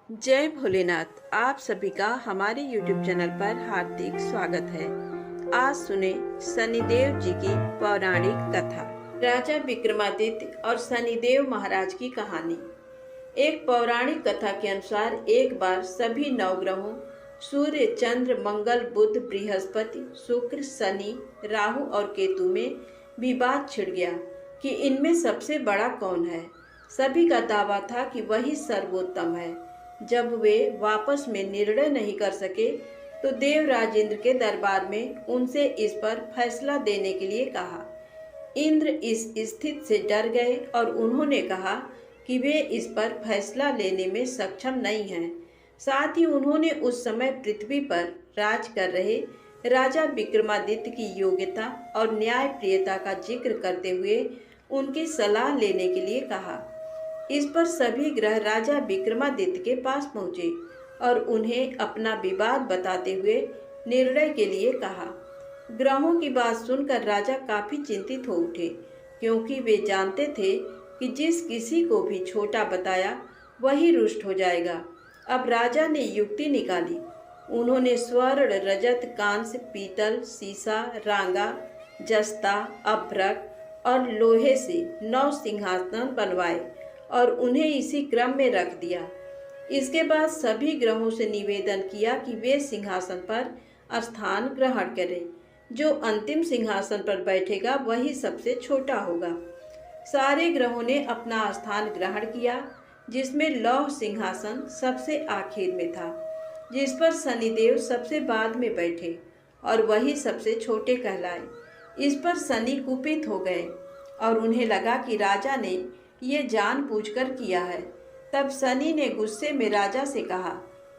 जय भोलेनाथ। आप सभी का हमारे YouTube चैनल पर हार्दिक स्वागत है। आज सुने शनिदेव जी की पौराणिक कथा। राजा विक्रमादित्य और शनिदेव महाराज की कहानी। एक पौराणिक कथा के अनुसार एक बार सभी नवग्रहों सूर्य, चंद्र, मंगल, बुध, बृहस्पति, शुक्र, शनि, राहु और केतु में विवाद छिड़ गया कि इनमें सबसे बड़ा कौन है। सभी का दावा था कि वही सर्वोत्तम है। जब वे वापस में निर्णय नहीं कर सके तो देवराज इंद्र के दरबार में उनसे इस पर फैसला देने के लिए कहा। इंद्र इस स्थिति से डर गए और उन्होंने कहा कि वे इस पर फैसला लेने में सक्षम नहीं हैं। साथ ही उन्होंने उस समय पृथ्वी पर राज कर रहे राजा विक्रमादित्य की योग्यता और न्यायप्रियता का जिक्र करते हुए उनकी सलाह लेने के लिए कहा। इस पर सभी ग्रह राजा विक्रमादित्य के पास पहुंचे और उन्हें अपना विवाद बताते हुए निर्णय के लिए कहा। ग्रहों की बात सुनकर राजा काफी चिंतित हो उठे, क्योंकि वे जानते थे कि जिस किसी को भी छोटा बताया वही रुष्ट हो जाएगा। अब राजा ने युक्ति निकाली। उन्होंने स्वर्ण, रजत, कांस्य, पीतल, सीसा, रांगा, जस्ता, अभ्रक और लोहे से 9 सिंहासन बनवाए और उन्हें इसी क्रम में रख दिया। इसके बाद सभी ग्रहों से निवेदन किया कि वे सिंहासन पर स्थान ग्रहण करें। जो अंतिम सिंहासन पर बैठेगा वही सबसे छोटा होगा। सारे ग्रहों ने अपना स्थान ग्रहण किया, जिसमें लौह सिंहासन सबसे आखिर में था, जिस पर शनिदेव सबसे बाद में बैठे और वही सबसे छोटे कहलाए। इस पर शनि कुपित हो गए और उन्हें लगा कि राजा ने ये जानबूझकर किया है। तब शनि ने गुस्से में राजा से कहा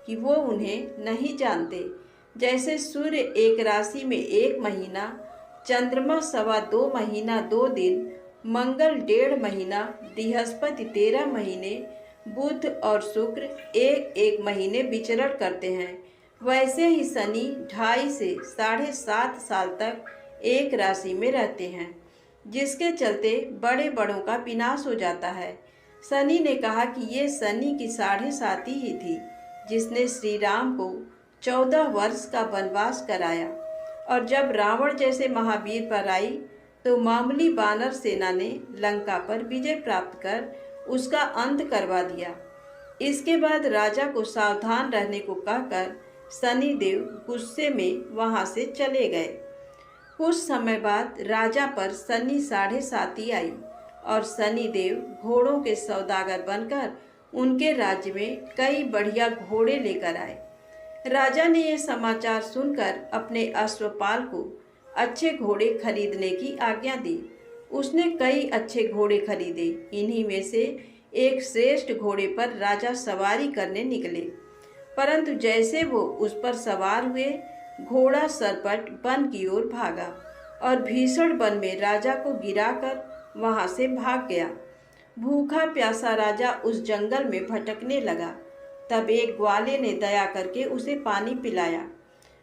कि वो उन्हें नहीं जानते। जैसे सूर्य एक राशि में 1 महीना, चंद्रमा 2.25 महीना 2 दिन, मंगल 1.5 महीना, बृहस्पति 13 महीने, बुध और शुक्र 1-1 महीने विचरण करते हैं, वैसे ही शनि 2.5 से 7.5 साल तक एक राशि में रहते हैं, जिसके चलते बड़े बड़ों का विनाश हो जाता है। शनि ने कहा कि ये शनि की 7.5 ही थी जिसने श्री राम को 14 वर्ष का वनवास कराया, और जब रावण जैसे महावीर पर आई तो मामूली वानर सेना ने लंका पर विजय प्राप्त कर उसका अंत करवा दिया। इसके बाद राजा को सावधान रहने को कहकर शनिदेव गुस्से में वहां से चले गए। कुछ समय बाद राजा पर शनि 7.5 आई और शनिदेव घोड़ों के सौदागर बनकर उनके राज्य में कई बढ़िया घोड़े लेकर आए। राजा ने यह समाचार सुनकर अपने अश्वपाल को अच्छे घोड़े खरीदने की आज्ञा दी। उसने कई अच्छे घोड़े खरीदे। इन्हीं में से एक श्रेष्ठ घोड़े पर राजा सवारी करने निकले, परंतु जैसे वो उस पर सवार हुए, घोड़ा सरपट वन की ओर भागा और भीषण वन में राजा को गिराकर वहां से भाग गया। भूखा प्यासा राजा उस जंगल में भटकने लगा। तब एक ग्वाले ने दया करके उसे पानी पिलाया।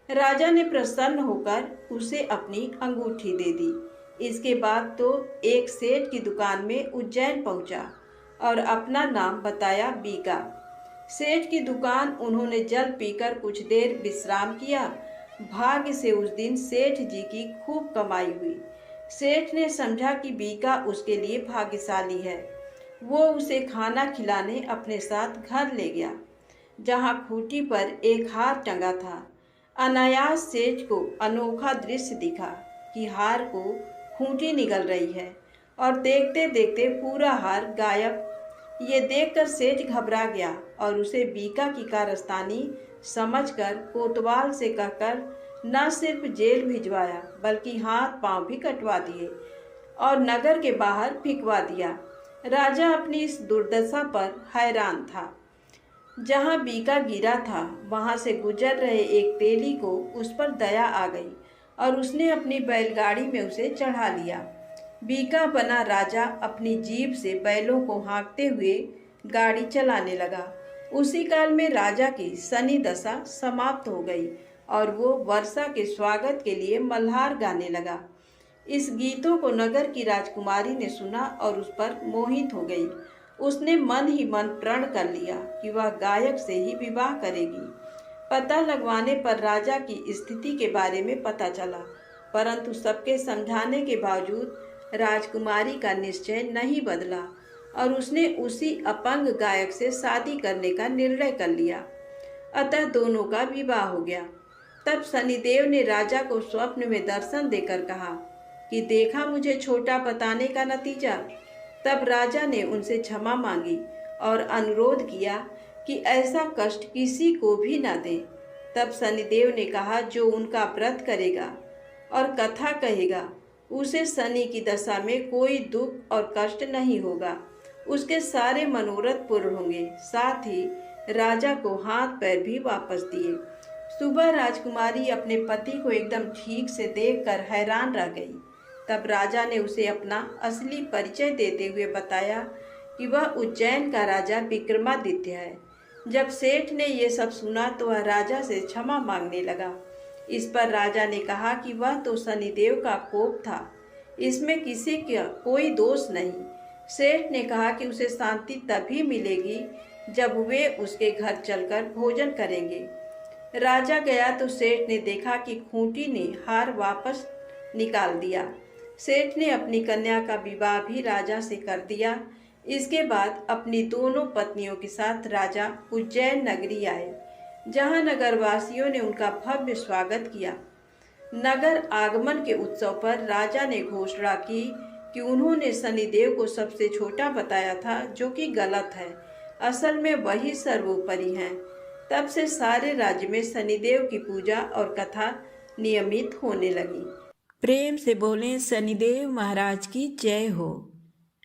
राजा ने प्रसन्न होकर उसे अपनी अंगूठी दे दी। इसके बाद तो एक सेठ की दुकान में उज्जैन पहुंचा और अपना नाम बताया बीका। सेठ की दुकान उन्होंने जल पीकर कुछ देर विश्राम किया। भाग्य से उस दिन सेठ जी की खूब कमाई हुई। सेठ ने समझा कि बीका उसके लिए भाग्यशाली है। वो उसे खाना खिलाने अपने साथ घर ले गया, जहाँ खूंटी पर एक हार टंगा था। अनायास सेठ को अनोखा दृश्य दिखा कि हार को खूंटी निगल रही है और देखते देखते पूरा हार गायब। ये देखकर सेठ घबरा गया और उसे बीका की कारस्तानी समझकर कोतवाल से कहकर न सिर्फ जेल भिजवाया, बल्कि हाथ पांव भी कटवा दिए और नगर के बाहर फिकवा दिया। राजा अपनी इस दुर्दशा पर हैरान था। जहां बीका गिरा था, वहां से गुजर रहे एक तेली को उस पर दया आ गई और उसने अपनी बैलगाड़ी में उसे चढ़ा लिया। बीका बना राजा अपनी जीभ से बैलों को हाँकते हुए गाड़ी चलाने लगा। उसी काल में राजा की शनि दशा समाप्त हो गई और वो वर्षा के स्वागत के लिए मल्हार गाने लगा। इस गीतों को नगर की राजकुमारी ने सुना और उस पर मोहित हो गई उसने मन ही मन प्रण कर लिया कि वह गायक से ही विवाह करेगी। पता लगवाने पर राजा की स्थिति के बारे में पता चला, परंतु सबके समझाने के बावजूद राजकुमारी का निश्चय नहीं बदला और उसने उसी अपंग गायक से शादी करने का निर्णय कर लिया। अतः दोनों का विवाह हो गया। तब शनिदेव ने राजा को स्वप्न में दर्शन देकर कहा कि देखा मुझे छोटा बताने का नतीजा। तब राजा ने उनसे क्षमा मांगी और अनुरोध किया कि ऐसा कष्ट किसी को भी न दें। तब शनिदेव ने कहा जो उनका व्रत करेगा और कथा कहेगा उसे शनि की दशा में कोई दुख और कष्ट नहीं होगा, उसके सारे मनोरथ पूर्ण होंगे। साथ ही राजा को हाथ पैर भी वापस दिए। सुबह राजकुमारी अपने पति को एकदम ठीक से देखकर हैरान रह गई। तब राजा ने उसे अपना असली परिचय देते हुए बताया कि वह उज्जैन का राजा विक्रमादित्य है। जब सेठ ने ये सब सुना तो वह राजा से क्षमा मांगने लगा। इस पर राजा ने कहा कि वह तो शनिदेव का कोप था, इसमें किसी का कोई दोष नहीं। सेठ ने कहा कि उसे शांति तभी मिलेगी जब वे उसके घर चलकर भोजन करेंगे। राजा गया तो सेठ ने देखा कि खूंटी ने हार वापस निकाल दिया। सेठ ने अपनी कन्या का विवाह भी राजा से कर दिया। इसके बाद अपनी दोनों पत्नियों के साथ राजा उज्जैन नगरी आए, जहां नगरवासियों ने उनका भव्य स्वागत किया। नगर आगमन के उत्सव पर राजा ने घोषणा की कि उन्होंने शनिदेव को सबसे छोटा बताया था, जो कि गलत है। असल में वही सर्वोपरि हैं। तब से सारे राज्य में शनिदेव की पूजा और कथा नियमित होने लगी। प्रेम से बोलें शनिदेव महाराज की जय हो।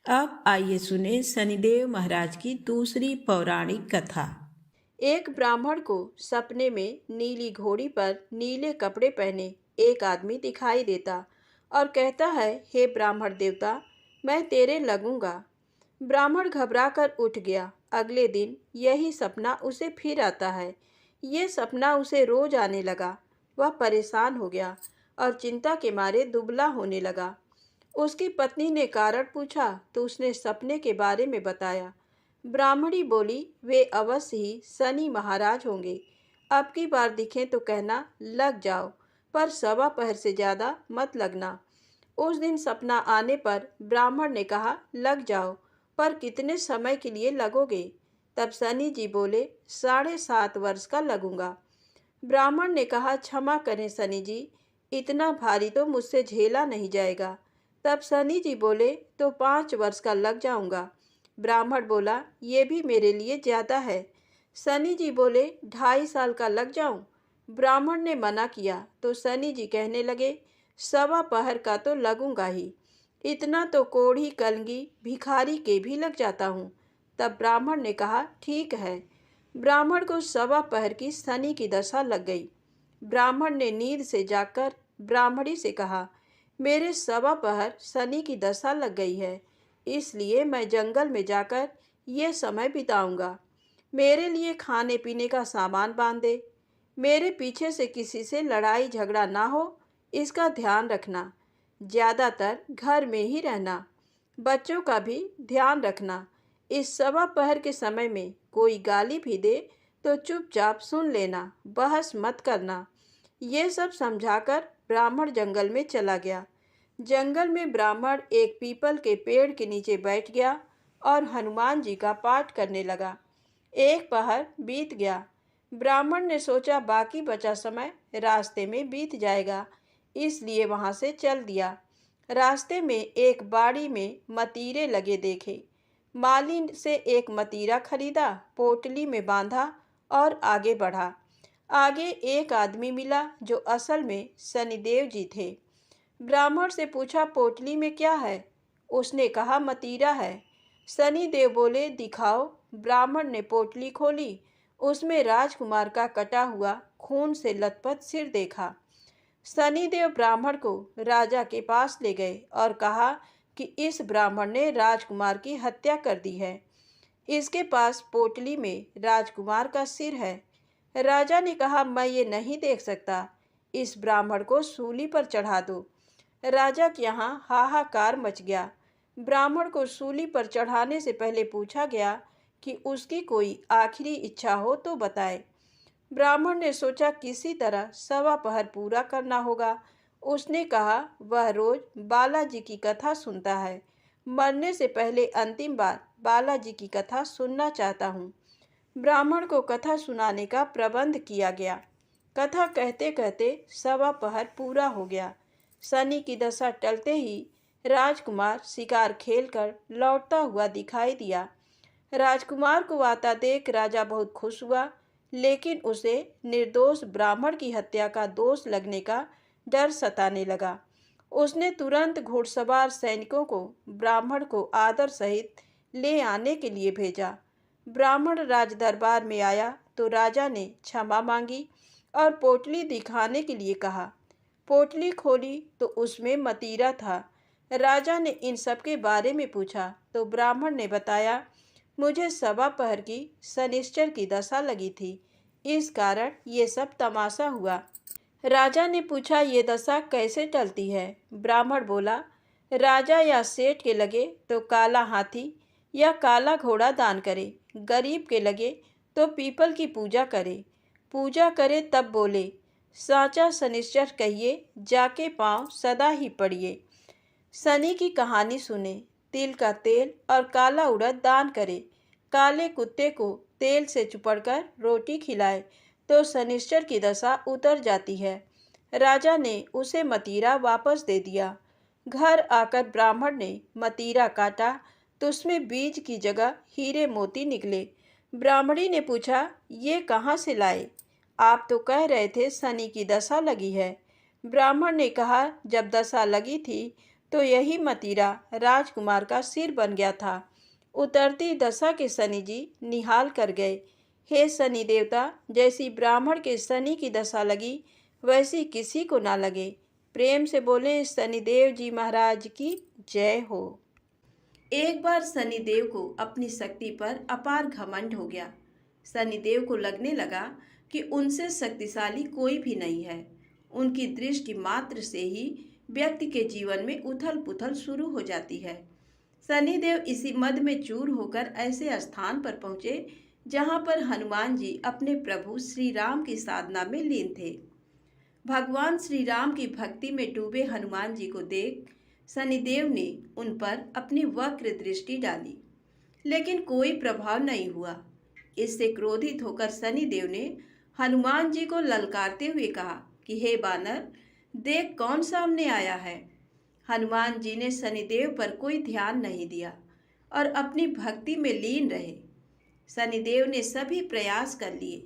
अब आइए सुने शनिदेव महाराज की दूसरी पौराणिक कथा। एक ब्राह्मण को सपने में नीली घोड़ी पर नीले कपड़े पहने एक आदमी दिखाई देता और कहता है, हे ब्राह्मण देवता, मैं तेरे लगूंगा। ब्राह्मण घबराकर उठ गया। अगले दिन यही सपना उसे फिर आता है। ये सपना उसे रोज आने लगा। वह परेशान हो गया और चिंता के मारे दुबला होने लगा। उसकी पत्नी ने कारण पूछा तो उसने सपने के बारे में बताया। ब्राह्मणी बोली, वे अवश्य ही शनि महाराज होंगे। अब की बार दिखें तो कहना लग जाओ, पर सवा पहर से ज़्यादा मत लगना। उस दिन सपना आने पर ब्राह्मण ने कहा, लग जाओ, पर कितने समय के लिए लगोगे? तब शनि जी बोले, 7.5 वर्ष का लगूंगा। ब्राह्मण ने कहा, क्षमा करें शनि जी, इतना भारी तो मुझसे झेला नहीं जाएगा। तब शनि जी बोले, तो 5 वर्ष का लग जाऊंगा। ब्राह्मण बोला, ये भी मेरे लिए ज़्यादा है। शनि जी बोले, 2.5 साल का लग जाऊं? ब्राह्मण ने मना किया तो शनि जी कहने लगे, सवा पहर का तो लगूंगा ही, इतना तो कोढ़ी कलगी भिखारी के भी लग जाता हूँ। तब ब्राह्मण ने कहा, ठीक है। ब्राह्मण को सवा पहर की शनि की दशा लग गई। ब्राह्मण ने नींद से जाकर ब्राह्मणी से कहा, मेरे सवा पहर शनि की दशा लग गई है, इसलिए मैं जंगल में जाकर ये समय बिताऊंगा। मेरे लिए खाने पीने का सामान बांध दे। मेरे पीछे से किसी से लड़ाई झगड़ा ना हो, इसका ध्यान रखना। ज़्यादातर घर में ही रहना। बच्चों का भी ध्यान रखना। इस सवा पहर के समय में कोई गाली भी दे तो चुपचाप सुन लेना, बहस मत करना। ये सब समझाकर ब्राह्मण जंगल में चला गया। जंगल में ब्राह्मण एक पीपल के पेड़ के नीचे बैठ गया और हनुमान जी का पाठ करने लगा। एक पहर बीत गया। ब्राह्मण ने सोचा बाकी बचा समय रास्ते में बीत जाएगा, इसलिए वहां से चल दिया। रास्ते में एक बाड़ी में मतीरे लगे देखे। माली से एक मतीरा खरीदा, पोटली में बांधा और आगे बढ़ा। आगे एक आदमी मिला जो असल में शनिदेव जी थे। ब्राह्मण से पूछा, पोटली में क्या है? उसने कहा, मतीरा है। शनिदेव बोले, दिखाओ। ब्राह्मण ने पोटली खोली। उसमें राजकुमार का कटा हुआ खून से लथपथ सिर देखा। शनिदेव ब्राह्मण को राजा के पास ले गए और कहा कि इस ब्राह्मण ने राजकुमार की हत्या कर दी है। इसके पास पोटली में राजकुमार का सिर है। राजा ने कहा, मैं ये नहीं देख सकता, इस ब्राह्मण को सूली पर चढ़ा दो। राजा के यहाँ हाहाकार मच गया। ब्राह्मण को सूली पर चढ़ाने से पहले पूछा गया कि उसकी कोई आखिरी इच्छा हो तो बताए। ब्राह्मण ने सोचा किसी तरह सवा पहर पूरा करना होगा। उसने कहा वह रोज बालाजी की कथा सुनता है। मरने से पहले अंतिम बार बालाजी की कथा सुनना चाहता हूँ। ब्राह्मण को कथा सुनाने का प्रबंध किया गया। कथा कहते कहते सवा पहर पूरा हो गया। शनि की दशा टलते ही राजकुमार शिकार खेलकर लौटता हुआ दिखाई दिया। राजकुमार को आता देख राजा बहुत खुश हुआ, लेकिन उसे निर्दोष ब्राह्मण की हत्या का दोष लगने का डर सताने लगा। उसने तुरंत घुड़सवार सैनिकों को ब्राह्मण को आदर सहित ले आने के लिए भेजा। ब्राह्मण राज दरबार में आया तो राजा ने क्षमा मांगी और पोटली दिखाने के लिए कहा। पोटली खोली तो उसमें मतीरा था। राजा ने इन सब के बारे में पूछा तो ब्राह्मण ने बताया, मुझे सवा पहर की शनिश्चर की दशा लगी थी, इस कारण ये सब तमाशा हुआ। राजा ने पूछा, ये दशा कैसे टलती है? ब्राह्मण बोला, राजा या सेठ के लगे तो काला हाथी या काला घोड़ा दान करे, गरीब के लगे तो पीपल की पूजा करे तब बोले, साचा शनिश्चर कहिए, जाके पाँव सदा ही पड़िए। शनि की कहानी सुने, तिल का तेल और काला उड़द दान करे, काले कुत्ते को तेल से चुपड़कर रोटी खिलाए तो शनिश्चर की दशा उतर जाती है। राजा ने उसे मतीरा वापस दे दिया। घर आकर ब्राह्मण ने मतीरा काटा तो उसमें बीज की जगह हीरे मोती निकले। ब्राह्मणी ने पूछा, ये कहाँ से लाए? आप तो कह रहे थे शनि की दशा लगी है। ब्राह्मण ने कहा, जब दशा लगी थी तो यही मतीरा राजकुमार का सिर बन गया था। उतरती दशा के शनि जी निहाल कर गए। हे शनि देवता, जैसी ब्राह्मण के शनि की दशा लगी वैसी किसी को ना लगे। प्रेम से बोले शनिदेव जी महाराज की जय हो। एक बार शनिदेव को अपनी शक्ति पर अपार घमंड हो गया। शनिदेव को लगने लगा कि उनसे शक्तिशाली कोई भी नहीं है। उनकी दृष्टि मात्र से ही व्यक्ति के जीवन में उथल पुथल शुरू हो जाती है। शनिदेव इसी मद में चूर होकर ऐसे स्थान पर पहुँचे जहाँ पर हनुमान जी अपने प्रभु श्री राम की साधना में लीन थे। भगवान श्री राम की भक्ति में डूबे हनुमान जी को देख शनिदेव ने उन पर अपनी वक्र दृष्टि डाली, लेकिन कोई प्रभाव नहीं हुआ। इससे क्रोधित होकर शनिदेव ने हनुमान जी को ललकारते हुए कहा कि हे बानर, देख कौन सामने आया है। हनुमान जी ने शनिदेव पर कोई ध्यान नहीं दिया और अपनी भक्ति में लीन रहे। शनिदेव ने सभी प्रयास कर लिए,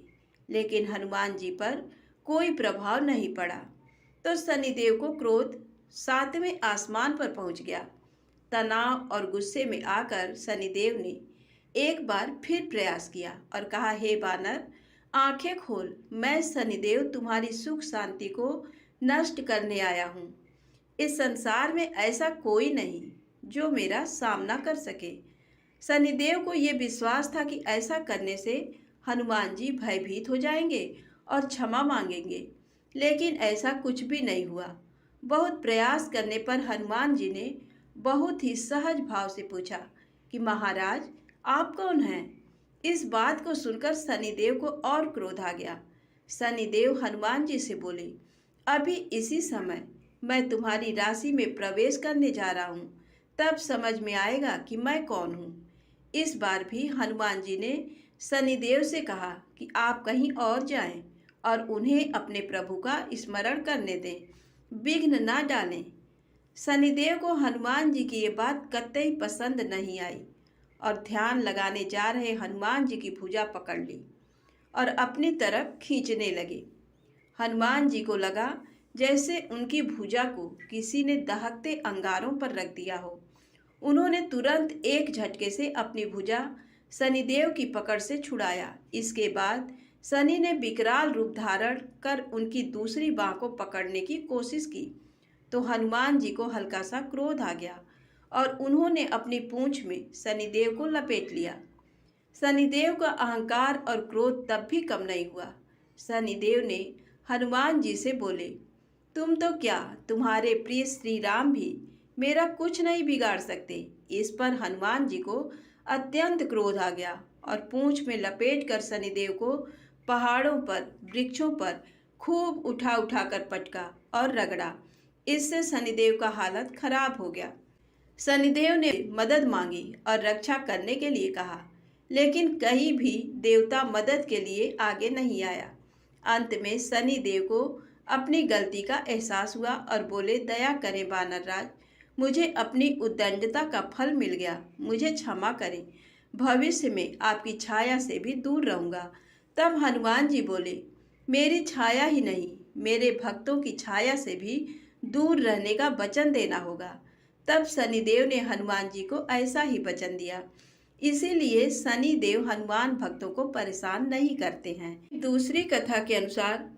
लेकिन हनुमान जी पर कोई प्रभाव नहीं पड़ा। तो शनिदेव को क्रोध सातवें आसमान पर पहुंच गया। तनाव और गुस्से में आकर शनिदेव ने एक बार फिर प्रयास किया और कहा, हे बानर, आंखें खोल, मैं शनिदेव तुम्हारी सुख शांति को नष्ट करने आया हूँ। इस संसार में ऐसा कोई नहीं जो मेरा सामना कर सके। शनिदेव को ये विश्वास था कि ऐसा करने से हनुमान जी भयभीत हो जाएंगे और क्षमा मांगेंगे, लेकिन ऐसा कुछ भी नहीं हुआ। बहुत प्रयास करने पर हनुमान जी ने बहुत ही सहज भाव से पूछा कि महाराज, आप कौन हैं? इस बात को सुनकर शनिदेव को और क्रोध आ गया। शनिदेव हनुमान जी से बोले, अभी इसी समय मैं तुम्हारी राशि में प्रवेश करने जा रहा हूँ, तब समझ में आएगा कि मैं कौन हूँ। इस बार भी हनुमान जी ने शनिदेव से कहा कि आप कहीं और जाएं और उन्हें अपने प्रभु का स्मरण करने दें, विघ्न ना डालें। शनिदेव को हनुमान जी की ये बात कतई पसंद नहीं आई और ध्यान लगाने जा रहे हनुमान जी की भुजा पकड़ ली और अपनी तरफ खींचने लगे। हनुमान जी को लगा जैसे उनकी भुजा को किसी ने दहकते अंगारों पर रख दिया हो। उन्होंने तुरंत एक झटके से अपनी भुजा शनिदेव की पकड़ से छुड़ाया। इसके बाद शनि ने विकराल रूप धारण कर उनकी दूसरी बाह को पकड़ने की कोशिश की तो हनुमान जी को हल्का सा क्रोध आ गया और उन्होंने अपनी पूंछ में शनिदेव को लपेट लिया। शनिदेव का अहंकार और क्रोध तब भी कम नहीं हुआ। शनिदेव ने हनुमान जी से बोले, तुम तो क्या, तुम्हारे प्रिय श्री राम भी मेरा कुछ नहीं बिगाड़ सकते। इस पर हनुमान जी को अत्यंत क्रोध आ गया और पूंछ में लपेट कर शनिदेव को पहाड़ों पर, वृक्षों पर खूब उठा उठा कर पटका और रगड़ा। इससे शनिदेव का हालत खराब हो गया। शनिदेव ने मदद मांगी और रक्षा करने के लिए कहा, लेकिन कहीं भी देवता मदद के लिए आगे नहीं आया। अंत में शनिदेव को अपनी गलती का एहसास हुआ और बोले, दया करें वानर राज, मुझे अपनी उद्दंडता का फल मिल गया, मुझे क्षमा करें, भविष्य में आपकी छाया से भी दूर रहूंगा। तब हनुमान जी बोले, मेरी छाया ही नहीं, मेरे भक्तों की छाया से भी दूर रहने का वचन देना होगा। तब शनिदेव ने हनुमान जी को ऐसा ही वचन दिया। इसीलिए शनिदेव हनुमान भक्तों को परेशान नहीं करते हैं। दूसरी कथा के अनुसार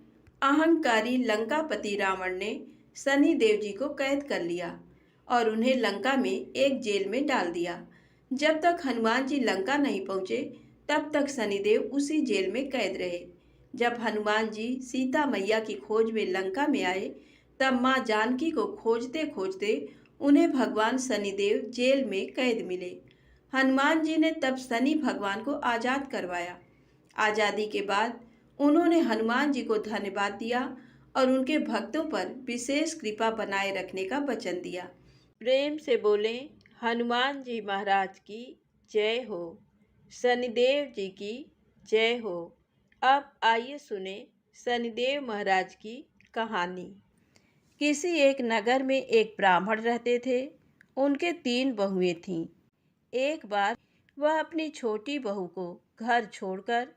अहंकारी लंकापति रावण ने शनिदेव जी को कैद कर लिया और उन्हें लंका में एक जेल में डाल दिया। जब तक हनुमान जी लंका नहीं पहुंचे तब तक शनिदेव उसी जेल में कैद रहे। जब हनुमान जी सीता मैया की खोज में लंका में आए तब माँ जानकी को खोजते खोजते उन्हें भगवान शनिदेव जेल में कैद मिले। हनुमान जी ने तब शनि भगवान को आज़ाद करवाया। आज़ादी के बाद उन्होंने हनुमान जी को धन्यवाद दिया और उनके भक्तों पर विशेष कृपा बनाए रखने का वचन दिया। प्रेम से बोले, हनुमान जी महाराज की जय हो, शनिदेव जी की जय हो। अब आइए सुने शनिदेव महाराज की कहानी। किसी एक नगर में एक ब्राह्मण रहते थे। उनके 3 बहुएं थीं। एक बार वह अपनी छोटी बहू को घर छोड़कर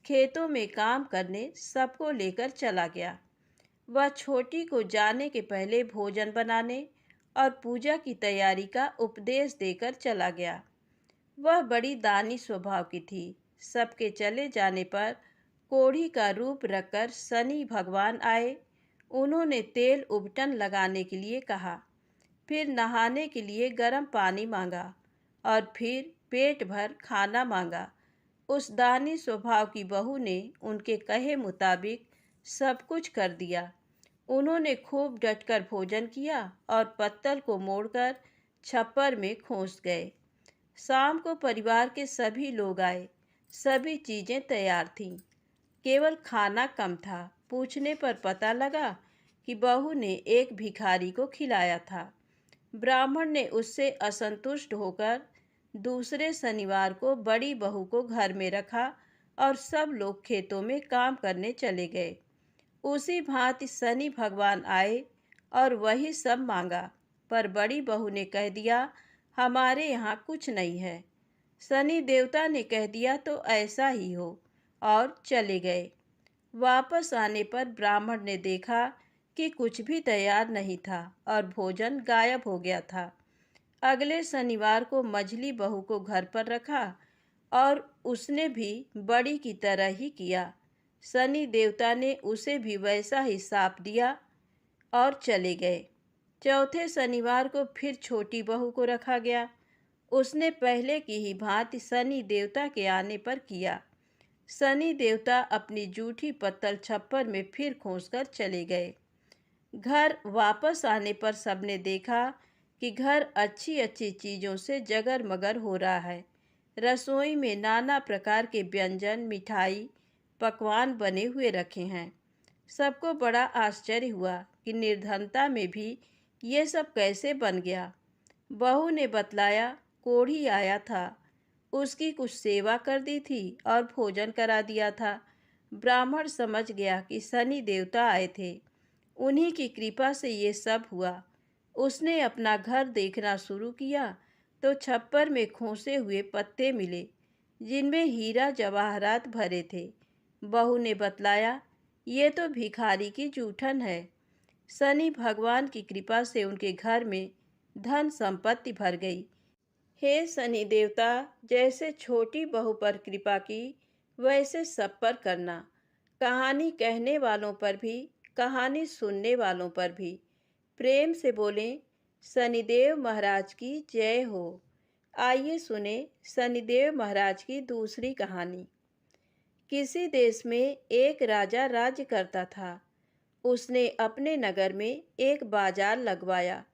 खेतों में काम करने सबको लेकर चला गया। वह छोटी को जाने के पहले भोजन बनाने और पूजा की तैयारी का उपदेश देकर चला गया। वह बड़ी दानी स्वभाव की थी। सबके चले जाने पर कोढ़ी का रूप रखकर शनि भगवान आए। उन्होंने तेल उबटन लगाने के लिए कहा, फिर नहाने के लिए गर्म पानी मांगा और फिर पेट भर खाना मांगा। उस दानी स्वभाव की बहू ने उनके कहे मुताबिक सब कुछ कर दिया। उन्होंने खूब डटकर भोजन किया और पत्तल को मोड़कर छप्पर में खोस गए। शाम को परिवार के सभी लोग आए। सभी चीज़ें तैयार थीं, केवल खाना कम था। पूछने पर पता लगा कि बहू ने एक भिखारी को खिलाया था। ब्राह्मण ने उससे असंतुष्ट होकर दूसरे शनिवार को बड़ी बहू को घर में रखा और सब लोग खेतों में काम करने चले गए। उसी भांति शनि भगवान आए और वही सब मांगा, पर बड़ी बहू ने कह दिया, हमारे यहाँ कुछ नहीं है। शनि देवता ने कह दिया तो ऐसा ही हो, और चले गए। वापस आने पर ब्राह्मण ने देखा कि कुछ भी तैयार नहीं था और भोजन गायब हो गया था। अगले शनिवार को मझली बहू को घर पर रखा और उसने भी बड़ी की तरह ही किया। शनि देवता ने उसे भी वैसा ही शाप दिया और चले गए। चौथे शनिवार को फिर छोटी बहू को रखा गया। उसने पहले की ही भांति शनि देवता के आने पर किया। शनि देवता अपनी जूठी पत्तल छप्पर में फिर खोसकर चले गए। घर वापस आने पर सबने देखा कि घर अच्छी अच्छी चीज़ों से जगर मगर हो रहा है। रसोई में नाना प्रकार के व्यंजन, मिठाई, पकवान बने हुए रखे हैं। सबको बड़ा आश्चर्य हुआ कि निर्धनता में भी ये सब कैसे बन गया। बहू ने बतलाया, कोढ़ी आया था, उसकी कुछ सेवा कर दी थी और भोजन करा दिया था। ब्राह्मण समझ गया कि शनि देवता आए थे, उन्हीं की कृपा से ये सब हुआ। उसने अपना घर देखना शुरू किया तो छप्पर में खोसे हुए पत्ते मिले, जिनमें हीरा जवाहरात भरे थे। बहू ने बतलाया, ये तो भिखारी की जूठन है। शनि भगवान की कृपा से उनके घर में धन संपत्ति भर गई। हे शनि देवता, जैसे छोटी बहू पर कृपा की वैसे सब पर करना। कहानी कहने वालों पर भी, कहानी सुनने वालों पर भी। प्रेम से बोलें, शनिदेव महाराज की जय हो। आइए सुने शनिदेव महाराज की दूसरी कहानी। किसी देश में एक राजा राज्य करता था। उसने अपने नगर में एक बाजार लगवाया।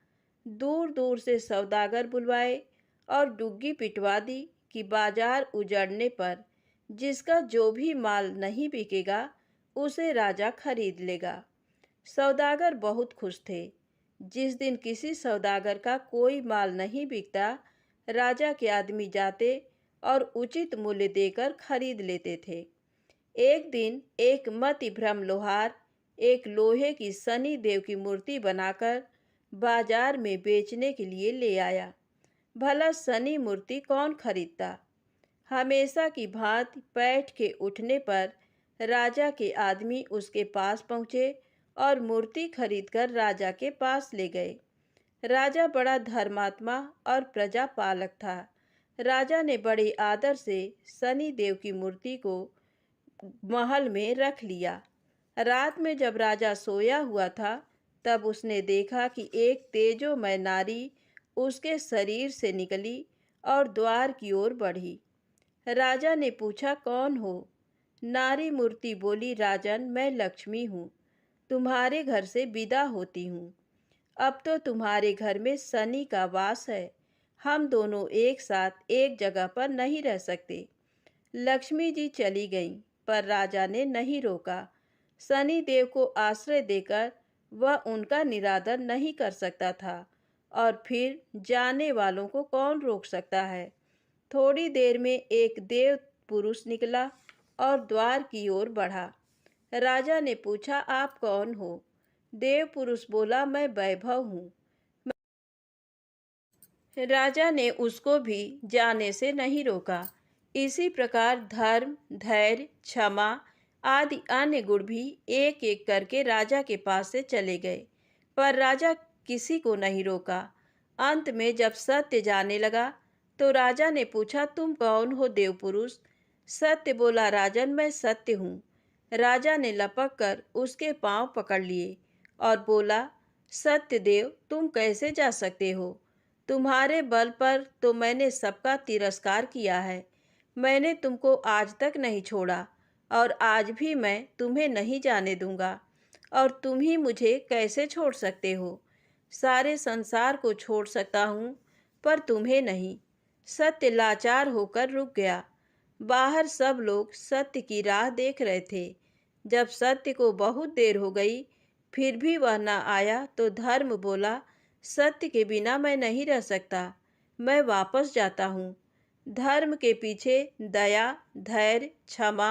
दूर दूर से सौदागर बुलवाए और डुग्गी पिटवा दी कि बाजार उजड़ने पर जिसका जो भी माल नहीं बिकेगा उसे राजा खरीद लेगा। सौदागर बहुत खुश थे। जिस दिन किसी सौदागर का कोई माल नहीं बिकता, राजा के आदमी जाते और उचित मूल्य देकर खरीद लेते थे। एक दिन एक मतिभ्रम लोहार एक लोहे की शनि देव की मूर्ति बनाकर बाजार में बेचने के लिए ले आया। भला शनि मूर्ति कौन खरीदता? हमेशा की भांति पैठ के उठने पर राजा के आदमी उसके पास पहुँचे और मूर्ति खरीदकर राजा के पास ले गए। राजा बड़ा धर्मात्मा और प्रजा पालक था। राजा ने बड़े आदर से शनि देव की मूर्ति को महल में रख लिया। रात में जब राजा सोया हुआ था, तब उसने देखा कि एक तेजोमय नारी उसके शरीर से निकली और द्वार की ओर बढ़ी। राजा ने पूछा, कौन हो? नारी मूर्ति बोली, राजन, मैं लक्ष्मी हूँ, तुम्हारे घर से विदा होती हूँ। अब तो तुम्हारे घर में शनि का वास है, हम दोनों एक साथ एक जगह पर नहीं रह सकते। लक्ष्मी जी चली गईं, पर राजा ने नहीं रोका। शनि देव को आश्रय देकर वह उनका निरादर नहीं कर सकता था, और फिर जाने वालों को कौन रोक सकता है। थोड़ी देर में एक देव पुरुष निकला और द्वार की ओर बढ़ा। राजा ने पूछा, आप कौन हो? देव पुरुष बोला, मैं वैभव हूँ। राजा ने उसको भी जाने से नहीं रोका। इसी प्रकार धर्म, धैर्य, क्षमा आदि अन्य गुण भी एक एक करके राजा के पास से चले गए, पर राजा किसी को नहीं रोका। अंत में जब सत्य जाने लगा तो राजा ने पूछा, तुम कौन हो देव पुरुष? सत्य बोला, राजन, मैं सत्य हूँ। राजा ने लपक कर उसके पांव पकड़ लिए और बोला, सत्य देव, तुम कैसे जा सकते हो? तुम्हारे बल पर तो मैंने सबका तिरस्कार किया है। मैंने तुमको आज तक नहीं छोड़ा और आज भी मैं तुम्हें नहीं जाने दूंगा, और तुम ही मुझे कैसे छोड़ सकते हो? सारे संसार को छोड़ सकता हूँ, पर तुम्हें नहीं। सत्य लाचार होकर रुक गया। बाहर सब लोग सत्य की राह देख रहे थे। जब सत्य को बहुत देर हो गई फिर भी वह न आया तो धर्म बोला, सत्य के बिना मैं नहीं रह सकता, मैं वापस जाता हूँ। धर्म के पीछे दया, धैर्य, क्षमा,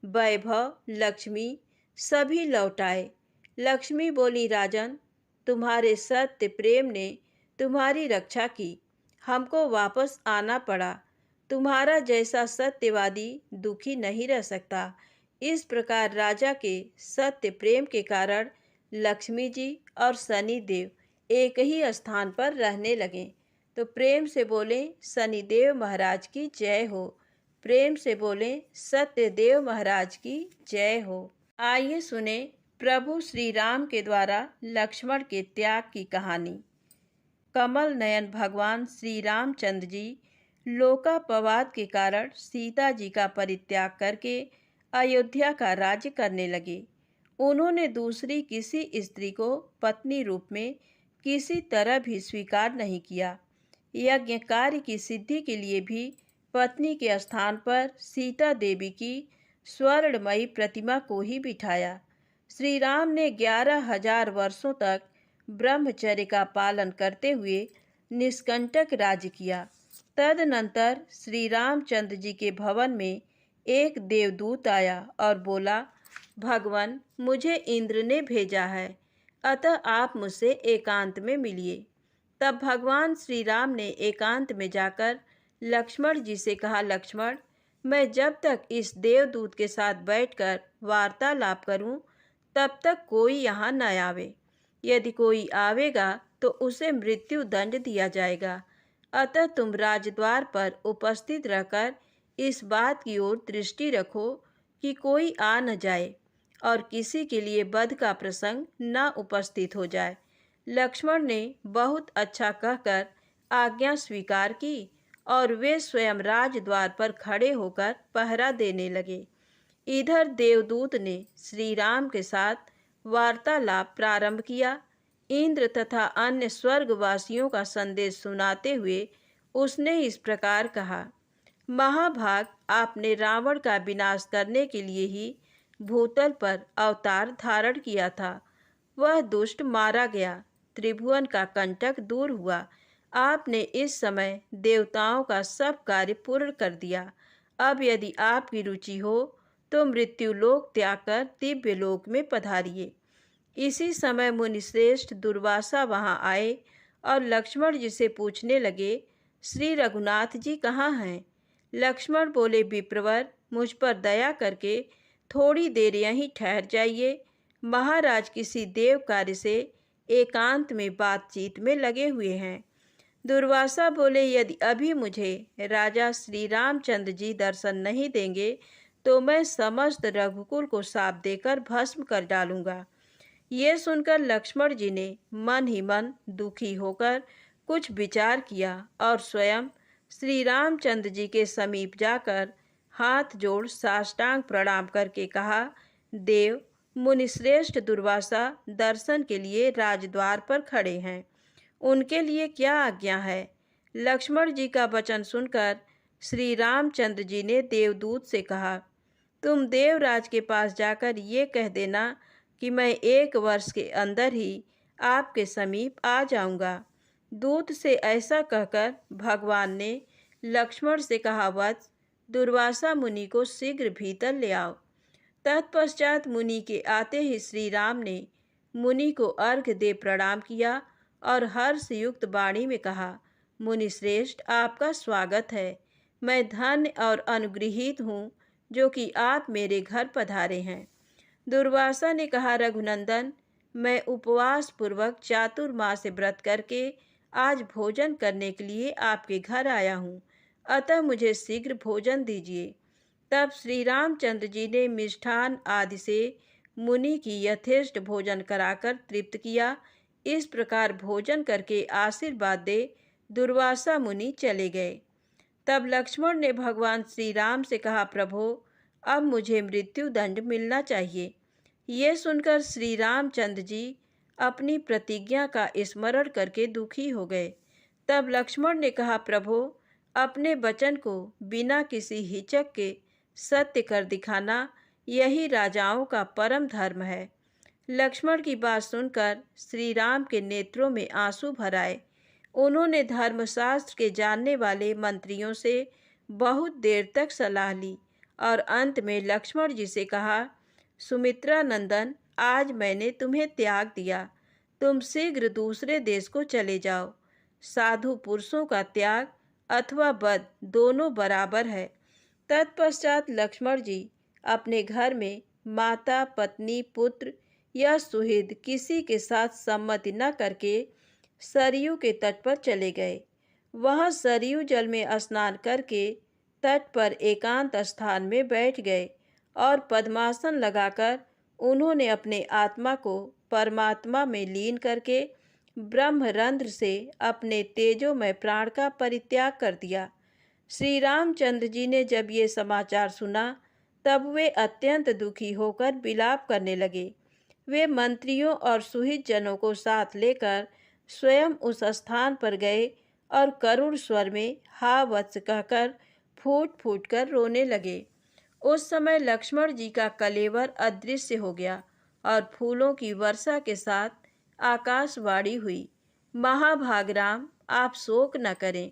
वैभव, लक्ष्मी सभी लौट आए। लक्ष्मी बोली, राजन, तुम्हारे सत्य प्रेम ने तुम्हारी रक्षा की, हमको वापस आना पड़ा। तुम्हारा जैसा सत्यवादी दुखी नहीं रह सकता। इस प्रकार राजा के सत्य प्रेम के कारण लक्ष्मी जी और शनि देव एक ही स्थान पर रहने लगे। तो प्रेम से बोले, शनिदेव महाराज की जय हो। प्रेम से बोले, सत्यदेव महाराज की जय हो। आइए सुने प्रभु श्री राम के द्वारा लक्ष्मण के त्याग की कहानी। कमल नयन भगवान श्री रामचंद्र जी लोकापवाद के कारण सीता जी का परित्याग करके अयोध्या का राज्य करने लगे। उन्होंने दूसरी किसी स्त्री को पत्नी रूप में किसी तरह भी स्वीकार नहीं किया। यज्ञ कार्य की सिद्धि के लिए भी पत्नी के स्थान पर सीता देवी की स्वर्णमयी प्रतिमा को ही बिठाया। श्री राम ने 11,000 वर्षों तक ब्रह्मचर्य का पालन करते हुए निष्कंटक राज्य किया। तदनंतर श्री रामचंद्र जी के भवन में एक देवदूत आया और बोला, भगवान, मुझे इंद्र ने भेजा है, अतः आप मुझसे एकांत में मिलिए। तब भगवान श्री राम ने एकांत में जाकर लक्ष्मण जी से कहा, लक्ष्मण, मैं जब तक इस देवदूत के साथ बैठकर वार्तालाप करूं, तब तक कोई यहाँ न आवे। यदि कोई आवेगा तो उसे मृत्यु दंड दिया जाएगा। अतः तुम राजद्वार पर उपस्थित रहकर इस बात की ओर दृष्टि रखो कि कोई आ न जाए और किसी के लिए वध का प्रसंग न उपस्थित हो जाए। लक्ष्मण ने बहुत अच्छा कहकर आज्ञा स्वीकार की और वे स्वयं राजद्वार पर खड़े होकर पहरा देने लगे। इधर देवदूत ने श्री राम के साथ वार्तालाप प्रारंभ किया। इंद्र तथा अन्य स्वर्गवासियों का संदेश सुनाते हुए उसने इस प्रकार कहा, महाभाग, आपने रावण का विनाश करने के लिए ही भूतल पर अवतार धारण किया था। वह दुष्ट मारा गया, त्रिभुवन का कंटक दूर हुआ। आपने इस समय देवताओं का सब कार्य पूर्ण कर दिया। अब यदि आपकी रुचि हो तो मृत्यु लोक त्याग कर दिव्य लोक में पधारिए। इसी समय मुनिश्रेष्ठ दुर्वासा वहां आए और लक्ष्मण जी से पूछने लगे, श्री रघुनाथ जी कहाँ हैं? लक्ष्मण बोले, विप्रवर, मुझ पर दया करके थोड़ी देर यहीं ठहर जाइए। महाराज किसी देव कार्य से एकांत में बातचीत में लगे हुए हैं। दुर्वासा बोले, यदि अभी मुझे राजा श्री रामचंद्र जी दर्शन नहीं देंगे तो मैं समस्त रघुकुल को शाप देकर भस्म कर डालूंगा। ये सुनकर लक्ष्मण जी ने मन ही मन दुखी होकर कुछ विचार किया और स्वयं श्री रामचंद्र जी के समीप जाकर हाथ जोड़ साष्टांग प्रणाम करके कहा, देव, मुनिश्रेष्ठ दुर्वासा दर्शन के लिए राजद्वार पर खड़े हैं, उनके लिए क्या आज्ञा है? लक्ष्मण जी का वचन सुनकर श्री रामचंद्र जी ने देवदूत से कहा, तुम देवराज के पास जाकर ये कह देना कि मैं 1 वर्ष के अंदर ही आपके समीप आ जाऊंगा। दूत से ऐसा कहकर भगवान ने लक्ष्मण से कहा, वत्स, दुर्वासा मुनि को शीघ्र भीतर ले आओ। तत्पश्चात मुनि के आते ही श्री राम ने मुनि को अर्घ्य दे प्रणाम किया और हर्ष युक्त वाणी में कहा, मुनि श्रेष्ठ, आपका स्वागत है। मैं धन्य और अनुगृहीत हूँ जो कि आप मेरे घर पधारे हैं। दुर्वासा ने कहा, रघुनंदन, मैं उपवास पूर्वक चातुर्मास व्रत करके आज भोजन करने के लिए आपके घर आया हूँ, अतः मुझे शीघ्र भोजन दीजिए। तब श्री रामचंद्र जी ने मिष्ठान आदि से मुनि की यथेष्ट भोजन कराकर तृप्त किया। इस प्रकार भोजन करके आशीर्वाद दे दुर्वासा मुनि चले गए। तब लक्ष्मण ने भगवान श्री राम से कहा, प्रभो, अब मुझे मृत्यु दंड मिलना चाहिए। ये सुनकर श्री रामचंद्र जी अपनी प्रतिज्ञा का स्मरण करके दुखी हो गए। तब लक्ष्मण ने कहा, प्रभो, अपने वचन को बिना किसी हिचक के सत्य कर दिखाना यही राजाओं का परम धर्म है। लक्ष्मण की बात सुनकर श्री राम के नेत्रों में आंसू भर आए। उन्होंने धर्मशास्त्र के जानने वाले मंत्रियों से बहुत देर तक सलाह ली और अंत में लक्ष्मण जी से कहा, सुमित्रा नंदन, आज मैंने तुम्हें त्याग दिया, तुम शीघ्र दूसरे देश को चले जाओ। साधु पुरुषों का त्याग अथवा वध दोनों बराबर है। तत्पश्चात लक्ष्मण जी अपने घर में माता, पत्नी, पुत्र या सुहृद किसी के साथ सम्मति न करके सरयू के तट पर चले गए। वहां सरयू जल में स्नान करके तट पर एकांत स्थान में बैठ गए और पद्मासन लगाकर उन्होंने अपने आत्मा को परमात्मा में लीन करके ब्रह्मरंध्र से अपने तेजोमय प्राण का परित्याग कर दिया। श्री रामचंद्र जी ने जब ये समाचार सुना तब वे अत्यंत दुखी होकर विलाप करने लगे। वे मंत्रियों और सुहित जनों को साथ लेकर स्वयं उस स्थान पर गए और करुण स्वर में हा वत्स कहकर फूट फूट कर रोने लगे। उस समय लक्ष्मण जी का कलेवर अदृश्य हो गया और फूलों की वर्षा के साथ आकाशवाणी हुई, महाभाग राम, आप शोक न करें।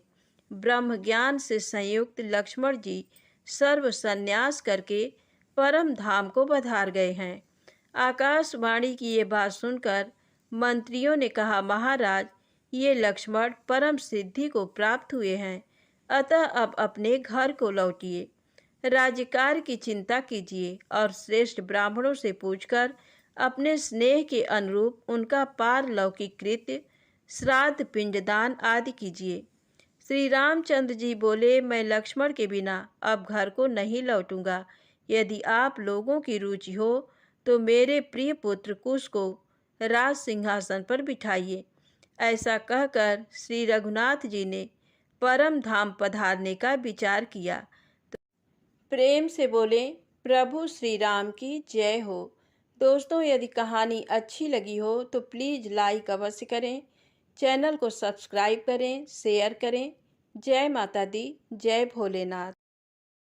ब्रह्म ज्ञान से संयुक्त लक्ष्मण जी सर्व संन्यास करके परम धाम को पधार गए हैं। आकाशवाणी की ये बात सुनकर मंत्रियों ने कहा, महाराज, ये लक्ष्मण परम सिद्धि को प्राप्त हुए हैं, अतः अब अपने घर को लौटिए। राज्यकार्य की चिंता कीजिए और श्रेष्ठ ब्राह्मणों से पूछकर अपने स्नेह के अनुरूप उनका पारलौकिक कृत्य, श्राद्ध, पिंडदान आदि कीजिए। श्री रामचंद्र जी बोले, मैं लक्ष्मण के बिना अब घर को नहीं लौटूंगा। यदि आप लोगों की रुचि हो तो मेरे प्रिय पुत्र कुश को राज सिंहासन पर बिठाइए। ऐसा कहकर श्री रघुनाथ जी ने परम धाम पधारने का विचार किया। तो प्रेम से बोले, प्रभु श्री राम की जय हो। दोस्तों, यदि कहानी अच्छी लगी हो तो प्लीज़ लाइक अवश्य करें, चैनल को सब्सक्राइब करें, शेयर करें। जय माता दी, जय भोलेनाथ।